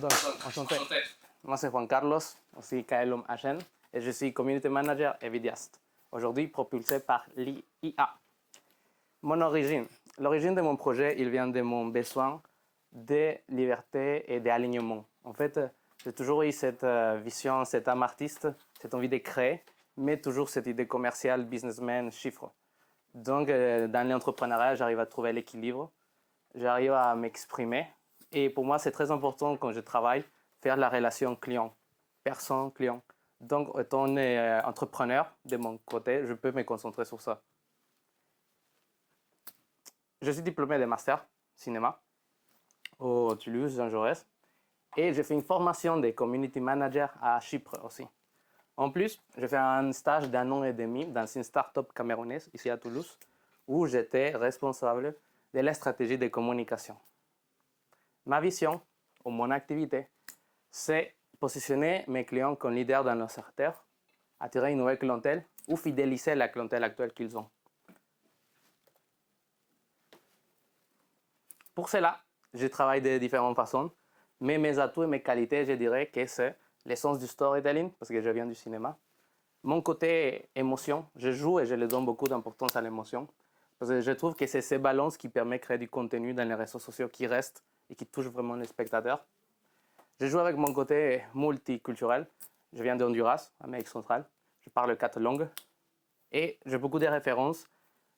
Donc, enchanté. Moi, c'est Juan Carlos, aussi KLM HN, et je suis Community Manager et vidéaste, aujourd'hui propulsé par l'IA. Mon origine. L'origine de mon projet, il vient de mon besoin de liberté et d'alignement. En fait, j'ai toujours eu cette vision, cette âme artiste, cette envie de créer, mais toujours cette idée commerciale, businessman, chiffre. Donc, dans l'entrepreneuriat, j'arrive à trouver l'équilibre, j'arrive à m'exprimer. Et pour moi, c'est très important quand je travaille, faire la relation client, personne-client. Donc, étant entrepreneur, de mon côté, je peux me concentrer sur ça. Je suis diplômé de master cinéma au Toulouse, Jean Jaurès. Et j'ai fait une formation de community manager à Chypre aussi. En plus, j'ai fait un stage d'1 an et demi dans une start-up camerounaise ici à Toulouse où j'étais responsable de la stratégie de communication. Ma vision ou mon activité, c'est positionner mes clients comme leaders dans leur secteur, attirer une nouvelle clientèle ou fidéliser la clientèle actuelle qu'ils ont. Pour cela, je travaille de différentes façons, mais mes atouts et mes qualités, je dirais que c'est l'essence du storytelling, parce que je viens du cinéma. Mon côté émotion, je joue et je le donne beaucoup d'importance à l'émotion, parce que je trouve que c'est ces balances qui permettent de créer du contenu dans les réseaux sociaux qui reste et qui touche vraiment les spectateurs. Je joue avec mon côté multiculturel. Je viens de Honduras, Amérique centrale. Je parle 4 langues et j'ai beaucoup de références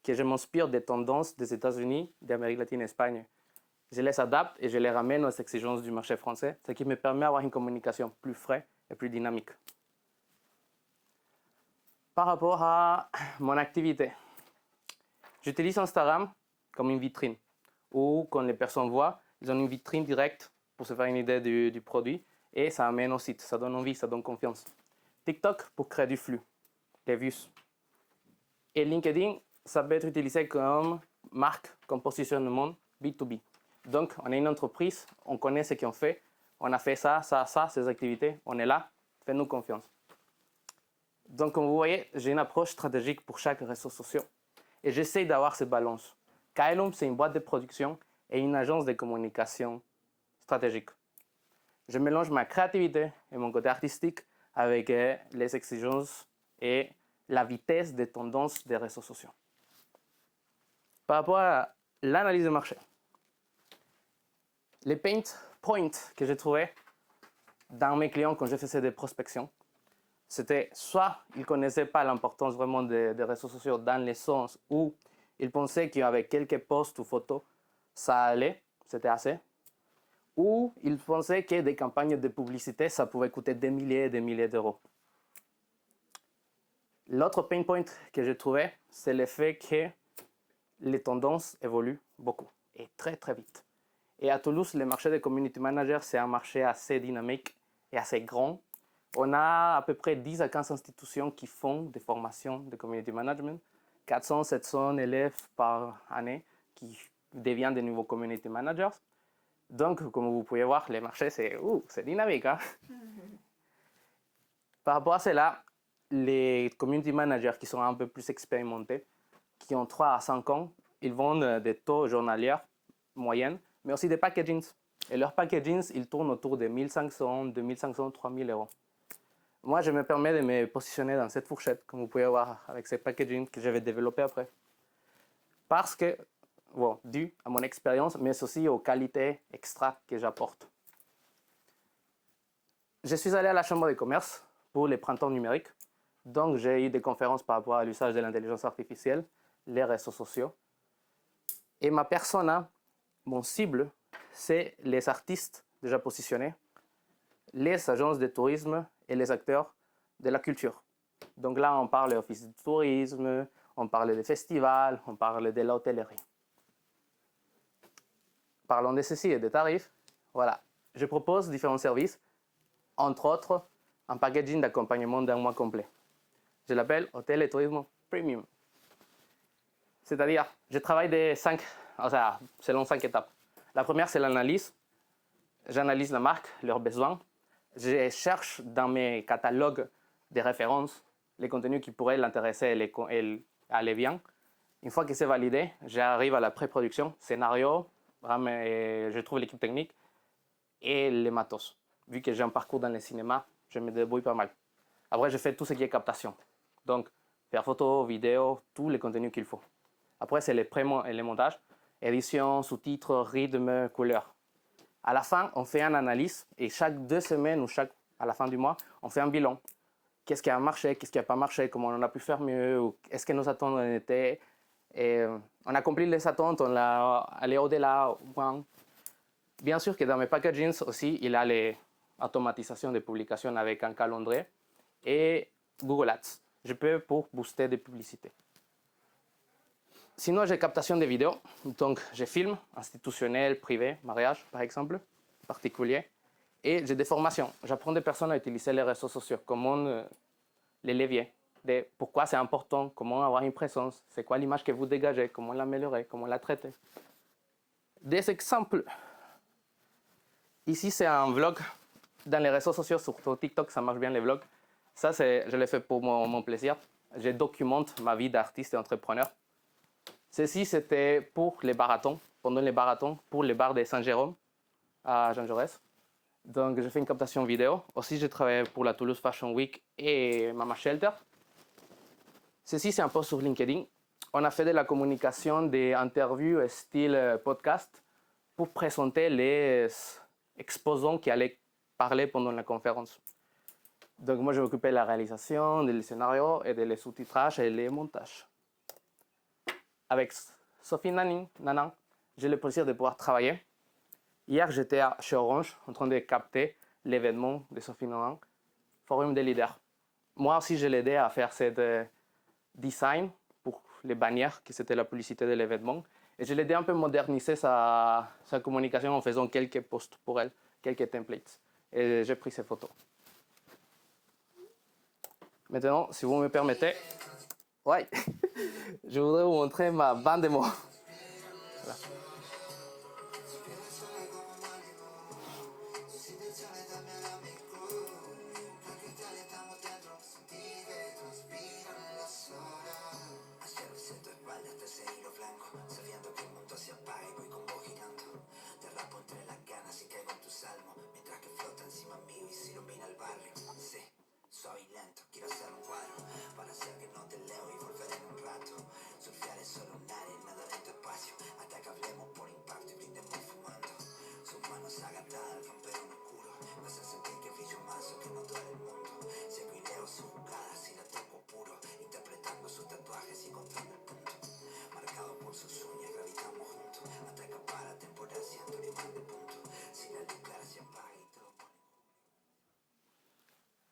que je m'inspire des tendances des États-Unis, d'Amérique latine et d'Espagne. Je les adapte et je les ramène aux exigences du marché français, ce qui me permet d'avoir une communication plus fraîche et plus dynamique. Par rapport à mon activité, j'utilise Instagram comme une vitrine, où quand les personnes voient, ils ont une vitrine directe pour se faire une idée du produit et ça amène au site, ça donne envie, ça donne confiance. TikTok pour créer du flux, des vues. Et LinkedIn, ça peut être utilisé comme marque, comme positionnement B2B. Donc, on est une entreprise, on connaît ce qu'on fait, on a fait ça, ces activités, on est là, faites-nous confiance. Donc, comme vous voyez, j'ai une approche stratégique pour chaque réseau social et j'essaie d'avoir cette balance. KLM, c'est une boîte de production et une agence de communication stratégique. Je mélange ma créativité et mon côté artistique avec les exigences et la vitesse des tendances des réseaux sociaux. Par rapport à l'analyse de marché, les pain points que j'ai trouvés dans mes clients quand je faisais des prospections, c'était soit ils ne connaissaient pas l'importance vraiment des réseaux sociaux dans le sens où ils pensaient qu'avec quelques posts ou photos, ça allait, c'était assez, ou ils pensaient que des campagnes de publicité, ça pouvait coûter des milliers et des milliers d'euros. L'autre pain point que j'ai trouvé, c'est le fait que les tendances évoluent beaucoup et très très vite. Et à Toulouse, le marché des community managers, c'est un marché assez dynamique et assez grand. On a à peu près 10 à 15 institutions qui font des formations de community management, 400, 700 élèves par année qui deviennent des nouveaux community managers. Donc, comme vous pouvez voir, le marché, c'est dynamique. Hein? Par rapport à cela, les community managers qui sont un peu plus expérimentés, qui ont 3 à 5 ans, ils vendent des taux journaliers moyennes, mais aussi des packagings. Et leurs packagings, ils tournent autour de 1500, 2500, 3000 euros. Moi, je me permets de me positionner dans cette fourchette, comme vous pouvez voir avec ces packagings que je vais développer après. Parce que, bon, dû à mon expérience, mais aussi aux qualités extra que j'apporte. Je suis allé à la Chambre de commerce pour les printemps numériques. Donc, j'ai eu des conférences par rapport à l'usage de l'intelligence artificielle, les réseaux sociaux. Et ma persona, mon cible, c'est les artistes déjà positionnés, les agences de tourisme et les acteurs de la culture. Donc là, on parle d'office de tourisme, on parle des festivals, on parle de l'hôtellerie. Parlons de ceci et des tarifs. Voilà, je propose différents services, entre autres un packaging d'accompagnement d'un mois complet. Je l'appelle Hôtel et Tourisme Premium. C'est-à-dire, je travaille selon 5 étapes. La première, c'est l'analyse. J'analyse la marque, leurs besoins. Je cherche dans mes catalogues de références les contenus qui pourraient l'intéresser et aller bien. Une fois que c'est validé, j'arrive à la pré-production, scénario, je trouve l'équipe technique et les matos. Vu que j'ai un parcours dans le cinéma, je me débrouille pas mal. Après, je fais tout ce qui est captation. Donc, faire photo, vidéo, tous les contenus qu'il faut. Après, c'est les et les montages, édition, sous-titres, rythme, couleur. À la fin, on fait une analyse et chaque 2 semaines ou à la fin du mois, on fait un bilan. Qu'est-ce qui a marché, qu'est-ce qui n'a pas marché, comment on a pu faire mieux, ou est-ce que nos attentes en étaient. Et on a accompli les attentes, on a allé au-delà. Bien sûr que dans mes packagings aussi, il y a les automatisations de publication avec un calendrier et Google Ads. Je peux pour booster des publicités. Sinon, j'ai captation de vidéos. Donc, je filme, institutionnel, privé, mariage, par exemple, particulier. Et j'ai des formations. J'apprends des personnes à utiliser les réseaux sociaux, comment les leviers, de pourquoi c'est important, comment avoir une présence, c'est quoi l'image que vous dégagez, comment l'améliorer, comment la traiter. Des exemples. Ici, c'est un vlog. Dans les réseaux sociaux, surtout TikTok, ça marche bien les vlogs. Ça, je l'ai fait pour mon plaisir. Je documente ma vie d'artiste et entrepreneur. Ceci, c'était pour les marathons, pendant les marathons, pour les bars de Saint-Jérôme à Jean Jaurès. Donc, j'ai fait une captation vidéo. Aussi, j'ai travaillé pour la Toulouse Fashion Week et Mama Shelter. Ceci, c'est un post sur LinkedIn. On a fait de la communication, des interviews style podcast pour présenter les exposants qui allaient parler pendant la conférence. Donc, moi, je m'occupais de la réalisation, des scénarios et des sous-titrages et les montages. Avec Sophie Nanan, j'ai le plaisir de pouvoir travailler. Hier, j'étais chez Orange en train de capter l'événement de Sophie Nanan, Forum des leaders. Moi aussi, je l'ai aidé à faire ce design pour les bannières, qui c'était la publicité de l'événement. Et je l'ai aidé un peu à moderniser sa communication en faisant quelques posts pour elle, quelques templates. Et j'ai pris ces photos. Maintenant, si vous me permettez, ouais, je voudrais vous montrer ma bande de mots. Voilà.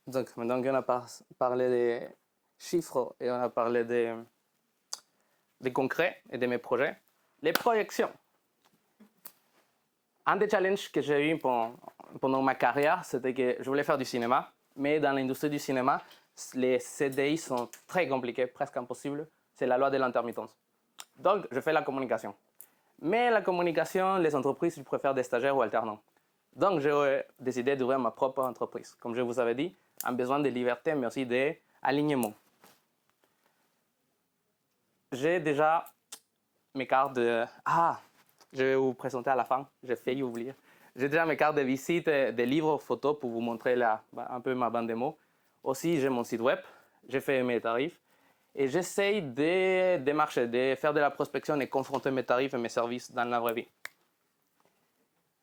Donc, maintenant qu'on a parlé des chiffres et on a parlé des concrets et de mes projets, les projections. Un des challenges que j'ai eu pendant ma carrière, c'était que je voulais faire du cinéma, mais dans l'industrie du cinéma, les CDI sont très compliqués, presque impossibles. C'est la loi de l'intermittence. Donc, je fais la communication. Mais la communication, les entreprises, ils préfèrent des stagiaires ou alternants. Donc, j'ai décidé d'ouvrir ma propre entreprise. Comme je vous avais dit, un besoin de liberté, mais aussi d'alignement. J'ai déjà mes cartes de... Ah, je vais vous présenter à la fin, j'ai failli oublier. J'ai déjà mes cartes de visite, des livres, photos pour vous montrer un peu ma bande de mots. Aussi, j'ai mon site web, j'ai fait mes tarifs et j'essaye de démarcher, de faire de la prospection et confronter mes tarifs et mes services dans la vraie vie.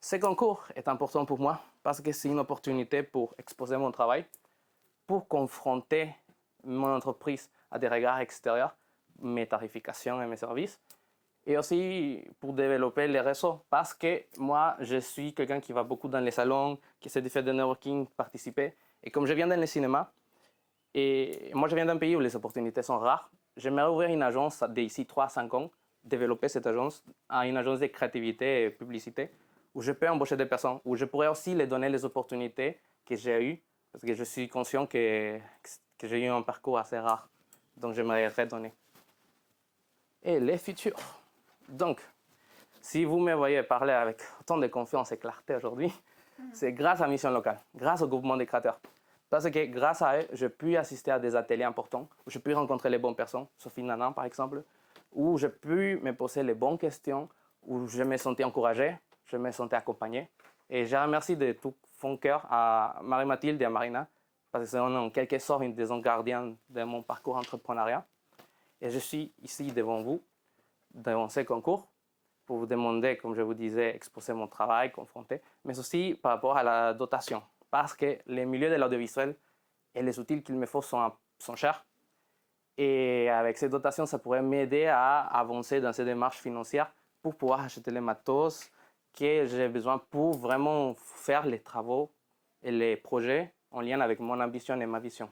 Ce concours est important pour moi parce que c'est une opportunité pour exposer mon travail, pour confronter mon entreprise à des regards extérieurs, mes tarifications et mes services, et aussi pour développer les réseaux parce que moi, je suis quelqu'un qui va beaucoup dans les salons, qui essaie de faire du networking, participer. Et comme je viens dans le cinéma, et moi je viens d'un pays où les opportunités sont rares, j'aimerais ouvrir une agence d'ici 3 à 5 ans, développer cette agence à une agence de créativité et publicité, où je peux embaucher des personnes, où je pourrais aussi les donner les opportunités que j'ai eues, parce que je suis conscient que j'ai eu un parcours assez rare, donc j'aimerais redonner. Et les futurs. Donc, si vous me voyez parler avec autant de confiance et clarté aujourd'hui, c'est grâce à Mission Locale, grâce au groupement des créateurs. Parce que grâce à eux, j'ai pu assister à des ateliers importants, où j'ai pu rencontrer les bonnes personnes, Sophie Nanan par exemple, où j'ai pu me poser les bonnes questions, où je me sentais encouragé, je me sentais accompagné. Et je remercie de tout mon cœur à Marie-Mathilde et à Marina, parce que c'est en quelque sorte une des gardiens de mon parcours entrepreneuriat. Et je suis ici devant vous, devant ce concours, pour vous demander, comme je vous disais, exposer mon travail, confronter, mais aussi par rapport à la dotation. Parce que les milieux de l'audiovisuel et les outils qu'il me faut sont chers. Et avec ces dotations, ça pourrait m'aider à avancer dans ces démarches financières pour pouvoir acheter les matos que j'ai besoin pour vraiment faire les travaux et les projets en lien avec mon ambition et ma vision.